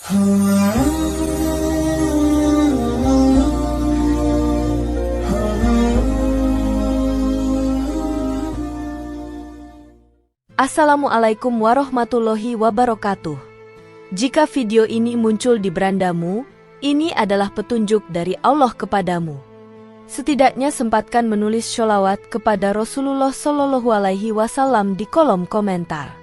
Assalamualaikum warahmatullahi wabarakatuh. Jika video ini muncul di berandamu, ini adalah petunjuk dari Allah kepadamu. Setidaknya sempatkan menulis sholawat kepada Rasulullah Shallallahu Alaihi Wasallam di kolom komentar.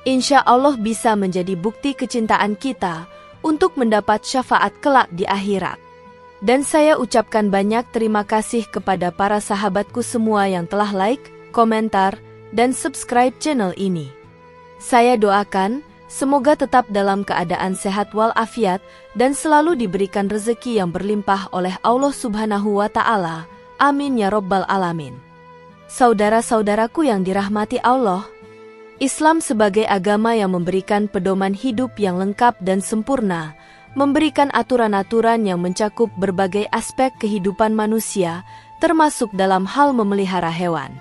Insya Allah bisa menjadi bukti kecintaan kita untuk mendapat syafaat kelak di akhirat. Dan saya ucapkan banyak terima kasih kepada para sahabatku semua yang telah like, komentar, dan subscribe channel ini. Saya doakan, semoga tetap dalam keadaan sehat walafiat dan selalu diberikan rezeki yang berlimpah oleh Allah Subhanahu wa Ta'ala. Amin ya Rabbal Alamin. Saudara-saudaraku yang dirahmati Allah, Islam sebagai agama yang memberikan pedoman hidup yang lengkap dan sempurna, memberikan aturan-aturan yang mencakup berbagai aspek kehidupan manusia, termasuk dalam hal memelihara hewan.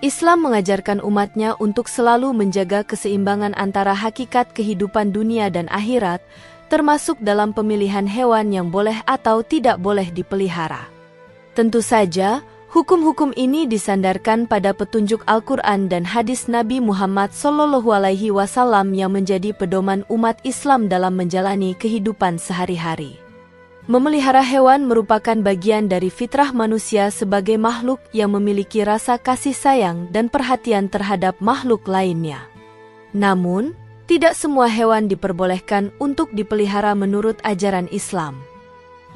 Islam mengajarkan umatnya untuk selalu menjaga keseimbangan antara hakikat kehidupan dunia dan akhirat, termasuk dalam pemilihan hewan yang boleh atau tidak boleh dipelihara. Tentu saja, hukum-hukum ini disandarkan pada petunjuk Al-Quran dan hadis Nabi Muhammad SAW yang menjadi pedoman umat Islam dalam menjalani kehidupan sehari-hari. Memelihara hewan merupakan bagian dari fitrah manusia sebagai makhluk yang memiliki rasa kasih sayang dan perhatian terhadap makhluk lainnya. Namun, tidak semua hewan diperbolehkan untuk dipelihara menurut ajaran Islam.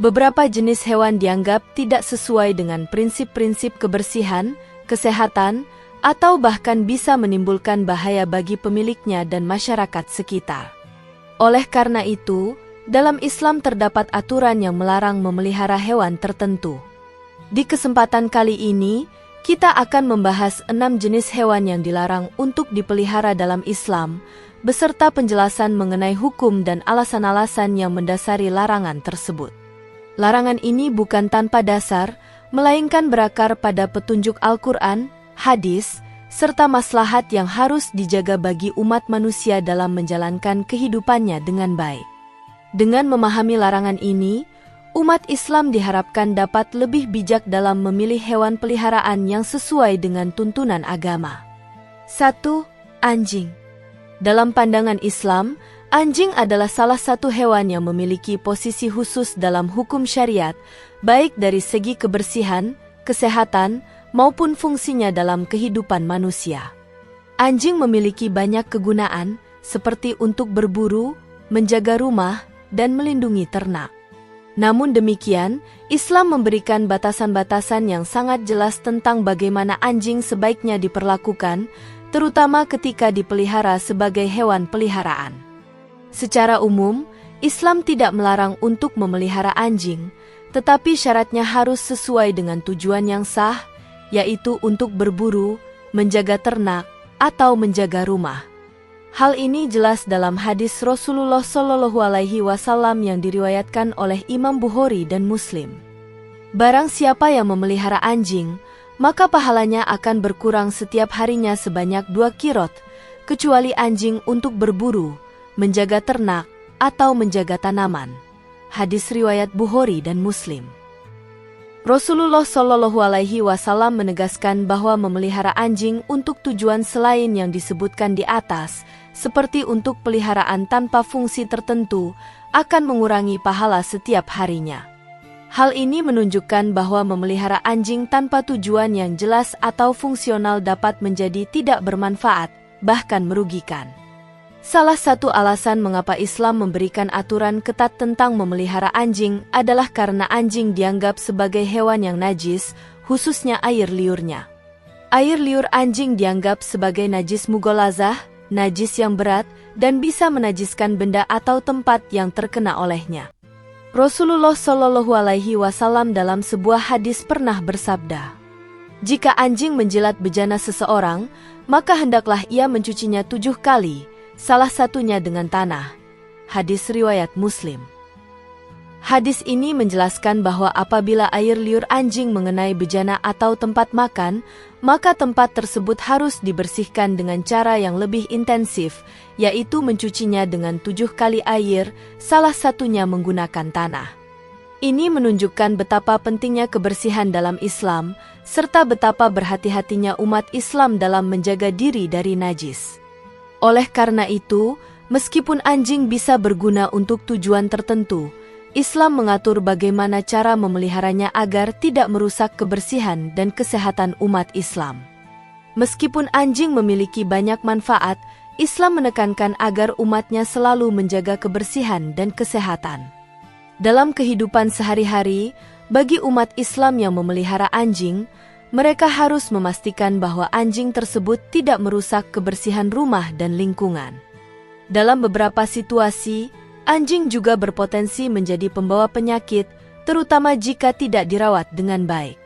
Beberapa jenis hewan dianggap tidak sesuai dengan prinsip-prinsip kebersihan, kesehatan, atau bahkan bisa menimbulkan bahaya bagi pemiliknya dan masyarakat sekitar. Oleh karena itu, dalam Islam terdapat aturan yang melarang memelihara hewan tertentu. Di kesempatan kali ini, kita akan membahas 6 jenis hewan yang dilarang untuk dipelihara dalam Islam, beserta penjelasan mengenai hukum dan alasan-alasan yang mendasari larangan tersebut. Larangan ini bukan tanpa dasar, melainkan berakar pada petunjuk Al-Quran, hadis, serta maslahat yang harus dijaga bagi umat manusia dalam menjalankan kehidupannya dengan baik. Dengan memahami larangan ini, umat Islam diharapkan dapat lebih bijak dalam memilih hewan peliharaan yang sesuai dengan tuntunan agama. 1. Anjing. Dalam pandangan Islam, anjing adalah salah satu hewan yang memiliki posisi khusus dalam hukum syariat, baik dari segi kebersihan, kesehatan, maupun fungsinya dalam kehidupan manusia. Anjing memiliki banyak kegunaan, seperti untuk berburu, menjaga rumah, dan melindungi ternak. Namun demikian, Islam memberikan batasan-batasan yang sangat jelas tentang bagaimana anjing sebaiknya diperlakukan, terutama ketika dipelihara sebagai hewan peliharaan. Secara umum, Islam tidak melarang untuk memelihara anjing, tetapi syaratnya harus sesuai dengan tujuan yang sah, yaitu untuk berburu, menjaga ternak, atau menjaga rumah. Hal ini jelas dalam hadis Rasulullah Shallallahu Alaihi Wasallam yang diriwayatkan oleh Imam Bukhari dan Muslim. Barang siapa yang memelihara anjing, maka pahalanya akan berkurang setiap harinya sebanyak 2 kirot, kecuali anjing untuk berburu, menjaga ternak, atau menjaga tanaman. Hadis riwayat Bukhari dan Muslim. Rasulullah Shallallahu Alaihi Wasallam menegaskan bahwa memelihara anjing untuk tujuan selain yang disebutkan di atas, seperti untuk peliharaan tanpa fungsi tertentu, akan mengurangi pahala setiap harinya. Hal ini menunjukkan bahwa memelihara anjing tanpa tujuan yang jelas atau fungsional dapat menjadi tidak bermanfaat, bahkan merugikan. Salah satu alasan mengapa Islam memberikan aturan ketat tentang memelihara anjing adalah karena anjing dianggap sebagai hewan yang najis, khususnya air liurnya. Air liur anjing dianggap sebagai najis mughalazah, najis yang berat, dan bisa menajiskan benda atau tempat yang terkena olehnya. Rasulullah Shallallahu Alaihi Wasallam dalam sebuah hadis pernah bersabda, "Jika anjing menjilat bejana seseorang, maka hendaklah ia mencucinya 7 kali, salah satunya dengan tanah." Hadis riwayat Muslim. Hadis ini menjelaskan bahwa apabila air liur anjing mengenai bejana atau tempat makan, maka tempat tersebut harus dibersihkan dengan cara yang lebih intensif, yaitu mencucinya dengan 7 kali air, salah satunya menggunakan tanah. Ini menunjukkan betapa pentingnya kebersihan dalam Islam, serta betapa berhati-hatinya umat Islam dalam menjaga diri dari najis. Oleh karena itu, meskipun anjing bisa berguna untuk tujuan tertentu, Islam mengatur bagaimana cara memeliharanya agar tidak merusak kebersihan dan kesehatan umat Islam. Meskipun anjing memiliki banyak manfaat, Islam menekankan agar umatnya selalu menjaga kebersihan dan kesehatan. Dalam kehidupan sehari-hari, bagi umat Islam yang memelihara anjing, mereka harus memastikan bahwa anjing tersebut tidak merusak kebersihan rumah dan lingkungan. Dalam beberapa situasi, anjing juga berpotensi menjadi pembawa penyakit, terutama jika tidak dirawat dengan baik.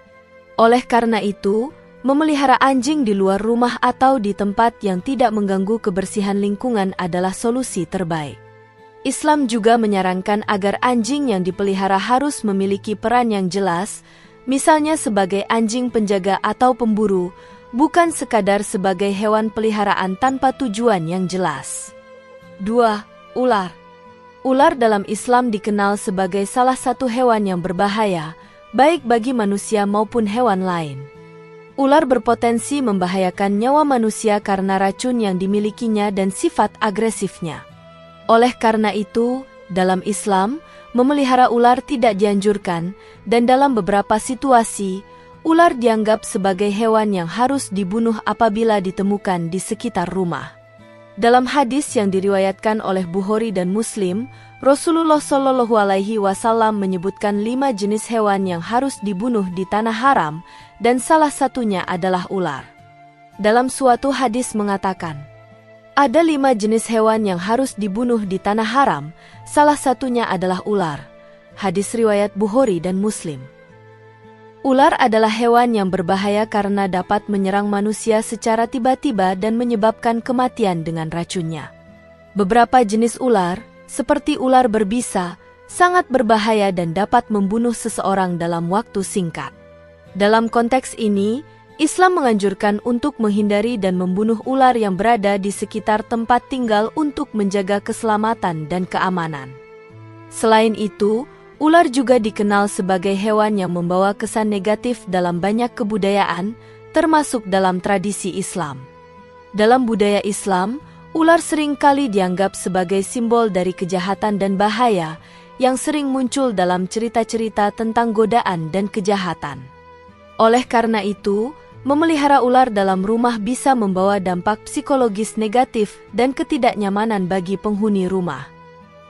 Oleh karena itu, memelihara anjing di luar rumah atau di tempat yang tidak mengganggu kebersihan lingkungan adalah solusi terbaik. Islam juga menyarankan agar anjing yang dipelihara harus memiliki peran yang jelas, misalnya sebagai anjing penjaga atau pemburu, bukan sekadar sebagai hewan peliharaan tanpa tujuan yang jelas. 2. Ular. Ular dalam Islam dikenal sebagai salah satu hewan yang berbahaya, baik bagi manusia maupun hewan lain. Ular berpotensi membahayakan nyawa manusia karena racun yang dimilikinya dan sifat agresifnya. Oleh karena itu, dalam Islam, memelihara ular tidak dianjurkan, dan dalam beberapa situasi, ular dianggap sebagai hewan yang harus dibunuh apabila ditemukan di sekitar rumah. Dalam hadis yang diriwayatkan oleh Bukhari dan Muslim, Rasulullah Shallallahu Alaihi Wasallam menyebutkan 5 jenis hewan yang harus dibunuh di tanah haram, dan salah satunya adalah ular. Dalam suatu hadis mengatakan, ada 5 jenis hewan yang harus dibunuh di tanah haram, salah satunya adalah ular. Hadis riwayat Bukhari dan Muslim. Ular adalah hewan yang berbahaya karena dapat menyerang manusia secara tiba-tiba dan menyebabkan kematian dengan racunnya. Beberapa jenis ular, seperti ular berbisa, sangat berbahaya dan dapat membunuh seseorang dalam waktu singkat. Dalam konteks ini, Islam menganjurkan untuk menghindari dan membunuh ular yang berada di sekitar tempat tinggal untuk menjaga keselamatan dan keamanan. Selain itu, ular juga dikenal sebagai hewan yang membawa kesan negatif dalam banyak kebudayaan, termasuk dalam tradisi Islam. Dalam budaya Islam, ular seringkali dianggap sebagai simbol dari kejahatan dan bahaya, yang sering muncul dalam cerita-cerita tentang godaan dan kejahatan. Oleh karena itu, memelihara ular dalam rumah bisa membawa dampak psikologis negatif dan ketidaknyamanan bagi penghuni rumah.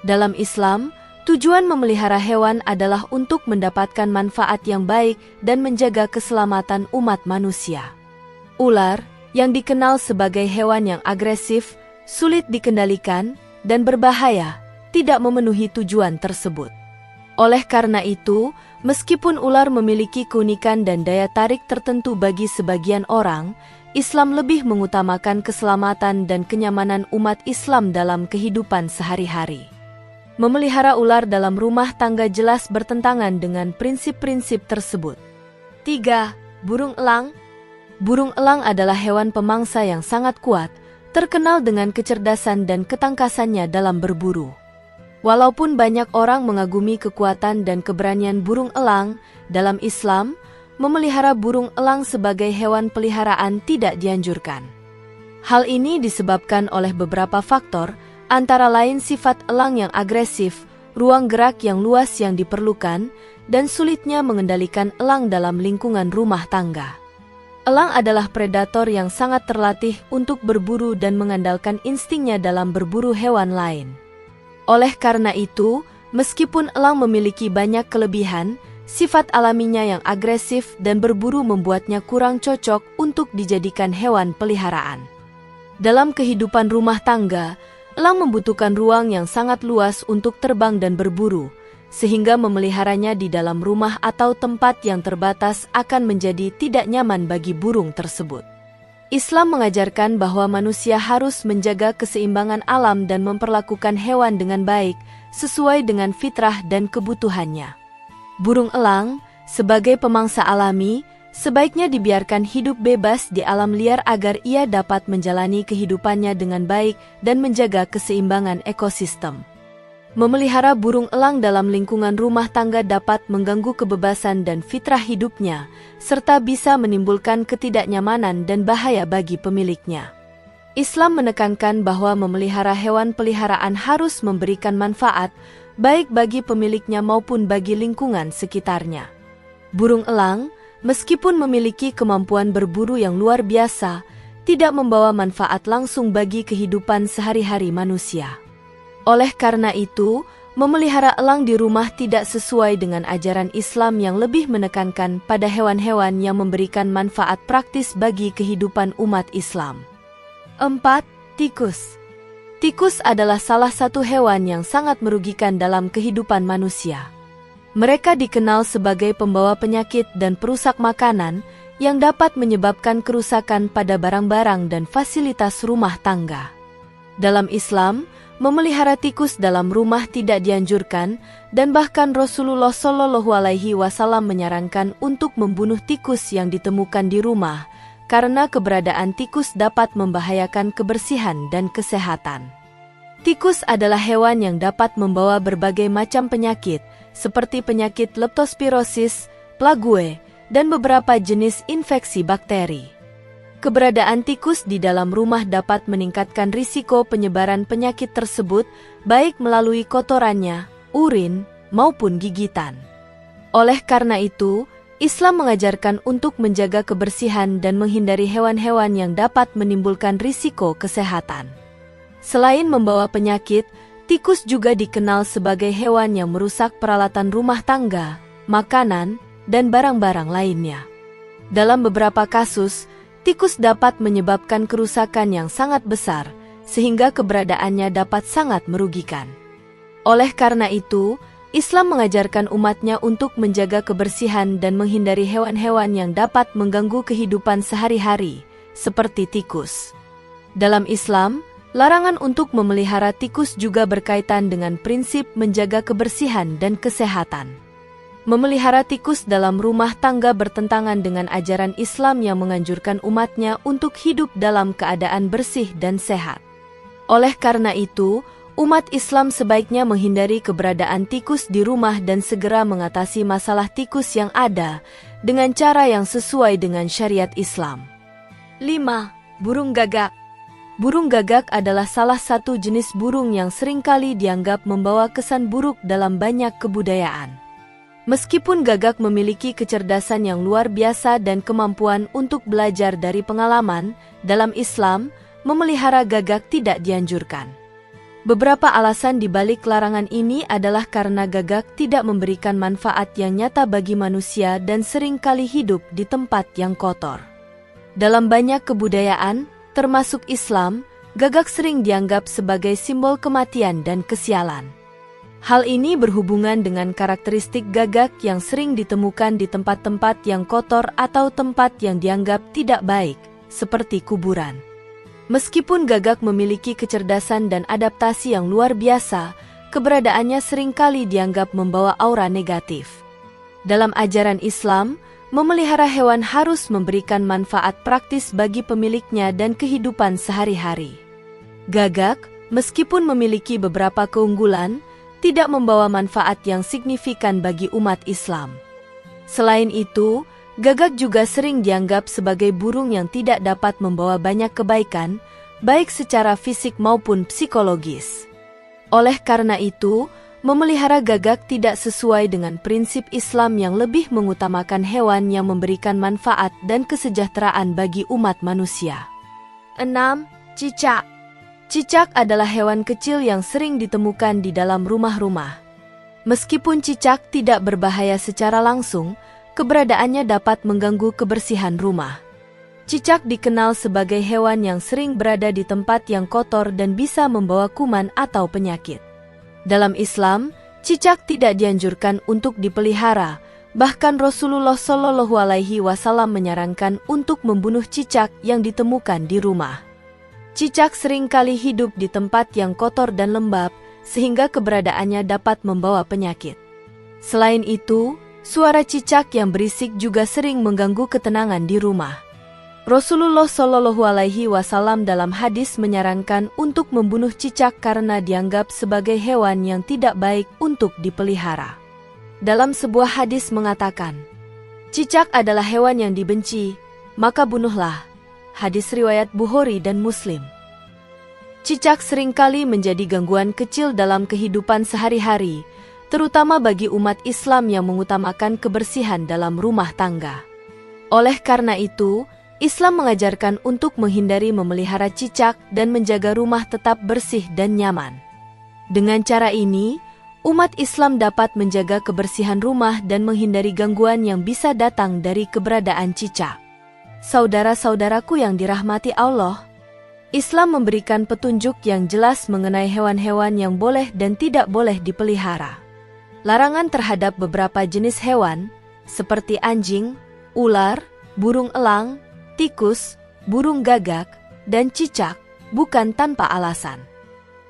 Dalam Islam, tujuan memelihara hewan adalah untuk mendapatkan manfaat yang baik dan menjaga keselamatan umat manusia. Ular, yang dikenal sebagai hewan yang agresif, sulit dikendalikan, dan berbahaya, tidak memenuhi tujuan tersebut. Oleh karena itu, meskipun ular memiliki keunikan dan daya tarik tertentu bagi sebagian orang, Islam lebih mengutamakan keselamatan dan kenyamanan umat Islam dalam kehidupan sehari-hari. Memelihara ular dalam rumah tangga jelas bertentangan dengan prinsip-prinsip tersebut. 3. Burung elang. Burung elang adalah hewan pemangsa yang sangat kuat, terkenal dengan kecerdasan dan ketangkasannya dalam berburu. Walaupun banyak orang mengagumi kekuatan dan keberanian burung elang, dalam Islam, memelihara burung elang sebagai hewan peliharaan tidak dianjurkan. Hal ini disebabkan oleh beberapa faktor, antara lain sifat elang yang agresif, ruang gerak yang luas yang diperlukan, dan sulitnya mengendalikan elang dalam lingkungan rumah tangga. Elang adalah predator yang sangat terlatih untuk berburu dan mengandalkan instingnya dalam berburu hewan lain. Oleh karena itu, meskipun elang memiliki banyak kelebihan, sifat alaminya yang agresif dan berburu membuatnya kurang cocok untuk dijadikan hewan peliharaan. Dalam kehidupan rumah tangga, elang membutuhkan ruang yang sangat luas untuk terbang dan berburu, sehingga memeliharanya di dalam rumah atau tempat yang terbatas akan menjadi tidak nyaman bagi burung tersebut. Islam mengajarkan bahwa manusia harus menjaga keseimbangan alam dan memperlakukan hewan dengan baik, sesuai dengan fitrah dan kebutuhannya. Burung elang, sebagai pemangsa alami, sebaiknya dibiarkan hidup bebas di alam liar agar ia dapat menjalani kehidupannya dengan baik dan menjaga keseimbangan ekosistem. Memelihara burung elang dalam lingkungan rumah tangga dapat mengganggu kebebasan dan fitrah hidupnya, serta bisa menimbulkan ketidaknyamanan dan bahaya bagi pemiliknya. Islam menekankan bahwa memelihara hewan peliharaan harus memberikan manfaat, baik bagi pemiliknya maupun bagi lingkungan sekitarnya. Burung elang, meskipun memiliki kemampuan berburu yang luar biasa, tidak membawa manfaat langsung bagi kehidupan sehari-hari manusia. Oleh karena itu, memelihara elang di rumah tidak sesuai dengan ajaran Islam yang lebih menekankan pada hewan-hewan yang memberikan manfaat praktis bagi kehidupan umat Islam. 4. Tikus. Tikus adalah salah satu hewan yang sangat merugikan dalam kehidupan manusia. Mereka dikenal sebagai pembawa penyakit dan perusak makanan yang dapat menyebabkan kerusakan pada barang-barang dan fasilitas rumah tangga. Dalam Islam, memelihara tikus dalam rumah tidak dianjurkan, dan bahkan Rasulullah Shallallahu Alaihi Wasallam menyarankan untuk membunuh tikus yang ditemukan di rumah, karena keberadaan tikus dapat membahayakan kebersihan dan kesehatan. Tikus adalah hewan yang dapat membawa berbagai macam penyakit, seperti penyakit leptospirosis, plague, dan beberapa jenis infeksi bakteri. Keberadaan tikus di dalam rumah dapat meningkatkan risiko penyebaran penyakit tersebut, baik melalui kotorannya, urin, maupun gigitan. Oleh karena itu, Islam mengajarkan untuk menjaga kebersihan dan menghindari hewan-hewan yang dapat menimbulkan risiko kesehatan. Selain membawa penyakit, tikus juga dikenal sebagai hewan yang merusak peralatan rumah tangga, makanan, dan barang-barang lainnya. Dalam beberapa kasus, tikus dapat menyebabkan kerusakan yang sangat besar, sehingga keberadaannya dapat sangat merugikan. Oleh karena itu, Islam mengajarkan umatnya untuk menjaga kebersihan dan menghindari hewan-hewan yang dapat mengganggu kehidupan sehari-hari, seperti tikus. Dalam Islam, larangan untuk memelihara tikus juga berkaitan dengan prinsip menjaga kebersihan dan kesehatan. Memelihara tikus dalam rumah tangga bertentangan dengan ajaran Islam yang menganjurkan umatnya untuk hidup dalam keadaan bersih dan sehat. Oleh karena itu, umat Islam sebaiknya menghindari keberadaan tikus di rumah dan segera mengatasi masalah tikus yang ada dengan cara yang sesuai dengan syariat Islam. 5. Burung gagak. Burung gagak adalah salah satu jenis burung yang seringkali dianggap membawa kesan buruk dalam banyak kebudayaan. Meskipun gagak memiliki kecerdasan yang luar biasa dan kemampuan untuk belajar dari pengalaman, dalam Islam, memelihara gagak tidak dianjurkan. Beberapa alasan di balik larangan ini adalah karena gagak tidak memberikan manfaat yang nyata bagi manusia dan seringkali hidup di tempat yang kotor. Dalam banyak kebudayaan, termasuk Islam, gagak sering dianggap sebagai simbol kematian dan kesialan. Hal ini berhubungan dengan karakteristik gagak yang sering ditemukan di tempat-tempat yang kotor atau tempat yang dianggap tidak baik, seperti kuburan. Meskipun gagak memiliki kecerdasan dan adaptasi yang luar biasa, keberadaannya seringkali dianggap membawa aura negatif. Dalam ajaran Islam, memelihara hewan harus memberikan manfaat praktis bagi pemiliknya dan kehidupan sehari-hari. Gagak, meskipun memiliki beberapa keunggulan, tidak membawa manfaat yang signifikan bagi umat Islam. Selain itu, gagak juga sering dianggap sebagai burung yang tidak dapat membawa banyak kebaikan, baik secara fisik maupun psikologis. Oleh karena itu, memelihara gagak tidak sesuai dengan prinsip Islam yang lebih mengutamakan hewan yang memberikan manfaat dan kesejahteraan bagi umat manusia. 6. Cicak. Cicak adalah hewan kecil yang sering ditemukan di dalam rumah-rumah. Meskipun cicak tidak berbahaya secara langsung, keberadaannya dapat mengganggu kebersihan rumah. Cicak dikenal sebagai hewan yang sering berada di tempat yang kotor dan bisa membawa kuman atau penyakit. Dalam Islam, cicak tidak dianjurkan untuk dipelihara, bahkan Rasulullah Shallallahu Alaihi Wasallam menyarankan untuk membunuh cicak yang ditemukan di rumah. Cicak seringkali hidup di tempat yang kotor dan lembab, sehingga keberadaannya dapat membawa penyakit. Selain itu, suara cicak yang berisik juga sering mengganggu ketenangan di rumah. Rasulullah Shallallahu Alaihi Wasallam dalam hadis menyarankan untuk membunuh cicak karena dianggap sebagai hewan yang tidak baik untuk dipelihara. Dalam sebuah hadis mengatakan, cicak adalah hewan yang dibenci, maka bunuhlah. Hadis riwayat Bukhari dan Muslim. Cicak seringkali menjadi gangguan kecil dalam kehidupan sehari-hari, terutama bagi umat Islam yang mengutamakan kebersihan dalam rumah tangga. Oleh karena itu, Islam mengajarkan untuk menghindari memelihara cicak dan menjaga rumah tetap bersih dan nyaman. Dengan cara ini, umat Islam dapat menjaga kebersihan rumah dan menghindari gangguan yang bisa datang dari keberadaan cicak. Saudara-saudaraku yang dirahmati Allah, Islam memberikan petunjuk yang jelas mengenai hewan-hewan yang boleh dan tidak boleh dipelihara. Larangan terhadap beberapa jenis hewan, seperti anjing, ular, burung elang, tikus, burung gagak, dan cicak, bukan tanpa alasan.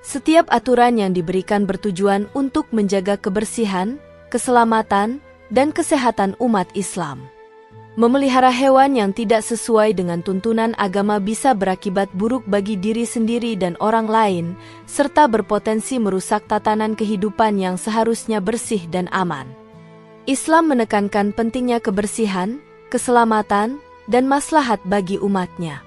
Setiap aturan yang diberikan bertujuan untuk menjaga kebersihan, keselamatan, dan kesehatan umat Islam. Memelihara hewan yang tidak sesuai dengan tuntunan agama bisa berakibat buruk bagi diri sendiri dan orang lain, serta berpotensi merusak tatanan kehidupan yang seharusnya bersih dan aman. Islam menekankan pentingnya kebersihan, keselamatan, dan maslahat bagi umatnya.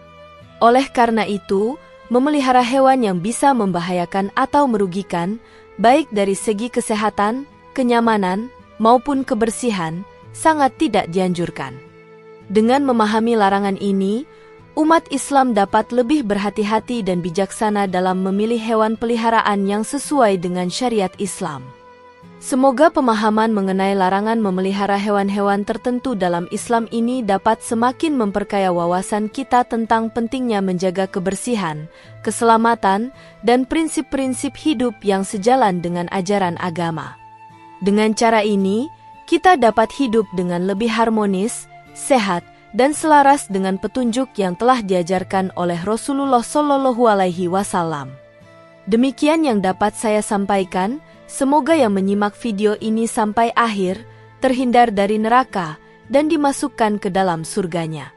Oleh karena itu, memelihara hewan yang bisa membahayakan atau merugikan, baik dari segi kesehatan, kenyamanan, maupun kebersihan, sangat tidak dianjurkan. Dengan memahami larangan ini, umat Islam dapat lebih berhati-hati dan bijaksana dalam memilih hewan peliharaan yang sesuai dengan syariat Islam. Semoga pemahaman mengenai larangan memelihara hewan-hewan tertentu dalam Islam ini dapat semakin memperkaya wawasan kita tentang pentingnya menjaga kebersihan, keselamatan, dan prinsip-prinsip hidup yang sejalan dengan ajaran agama. Dengan cara ini, kita dapat hidup dengan lebih harmonis, sehat, dan selaras dengan petunjuk yang telah diajarkan oleh Rasulullah Shallallahu Alaihi Wasallam. Demikian yang dapat saya sampaikan. Semoga yang menyimak video ini sampai akhir terhindar dari neraka dan dimasukkan ke dalam surganya.